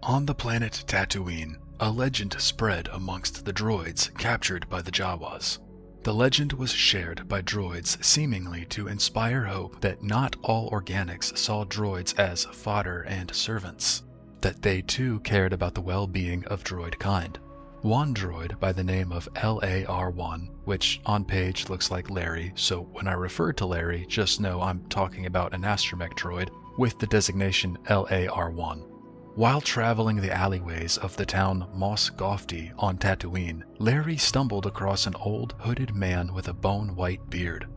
On the planet Tatooine, a legend spread amongst the droids captured by the Jawas. The legend was shared by droids seemingly to inspire hope that not all organics saw droids as fodder and servants, that they too cared about the well-being of droid kind. One droid by the name of LAR-1, which on page looks like Larry, so when I refer to Larry, just know I'm talking about an astromech droid with the designation LAR-1. While traveling the alleyways of the town Mos Gofty on Tatooine, Larry stumbled across an old hooded man with a bone-white beard.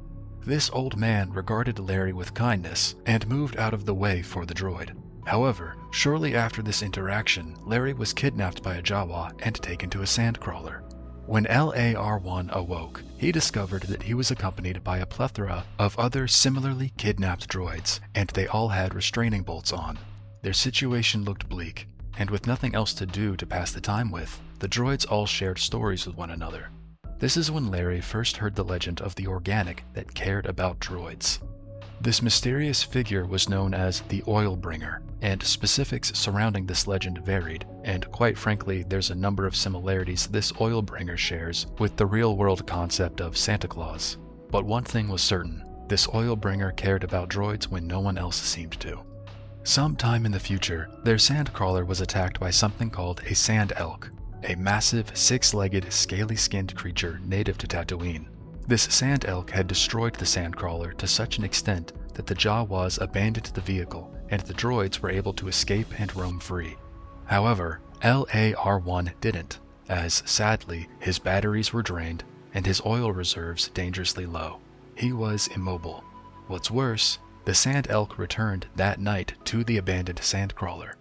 This old man regarded Larry with kindness and moved out of the way for the droid. However, shortly after this interaction, Larry was kidnapped by a Jawa and taken to a sandcrawler. When LAR-1 awoke, he discovered that he was accompanied by a plethora of other similarly kidnapped droids, and they all had restraining bolts on. Their situation looked bleak, and with nothing else to do to pass the time with, the droids all shared stories with one another. This is when Larry first heard the legend of the organic that cared about droids. This mysterious figure was known as the Oil Bringer, and specifics surrounding this legend varied, and quite frankly, there's a number of similarities this Oil Bringer shares with the real-world concept of Santa Claus. But one thing was certain, this Oil Bringer cared about droids when no one else seemed to. Sometime in the future, their sandcrawler was attacked by something called a sand elk, a massive, six-legged, scaly-skinned creature native to Tatooine. This sand elk had destroyed the sandcrawler to such an extent that the Jawas abandoned the vehicle and the droids were able to escape and roam free. However, LAR-1 didn't, as sadly, his batteries were drained and his oil reserves dangerously low. He was immobile. What's worse, the sand elk returned that night to the abandoned sandcrawler.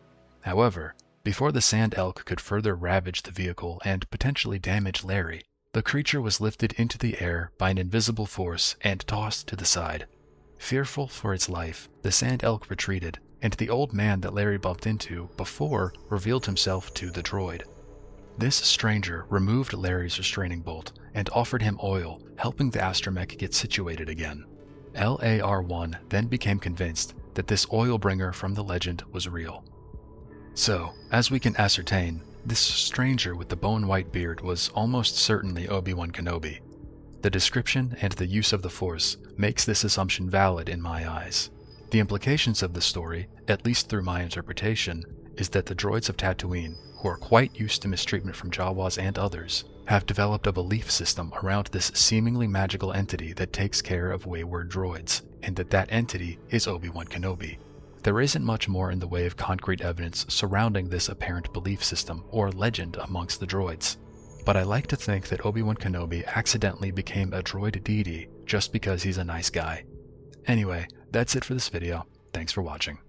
However, before the sand elk could further ravage the vehicle and potentially damage Larry, the creature was lifted into the air by an invisible force and tossed to the side. Fearful for its life, the sand elk retreated, and the old man that Larry bumped into before revealed himself to the droid. This stranger removed Larry's restraining bolt and offered him oil, helping the astromech get situated again. LAR-1 then became convinced that this oil bringer from the legend was real. So, as we can ascertain, this stranger with the bone-white beard was almost certainly Obi-Wan Kenobi. The description and the use of the Force makes this assumption valid in my eyes. The implications of the story, at least through my interpretation, is that the droids of Tatooine, who are quite used to mistreatment from Jawas and others, have developed a belief system around this seemingly magical entity that takes care of wayward droids, and that entity is Obi-Wan Kenobi. There isn't much more in the way of concrete evidence surrounding this apparent belief system or legend amongst the droids, but I like to think that Obi-Wan Kenobi accidentally became a droid deity just because he's a nice guy. Anyway, that's it for this video. Thanks for watching.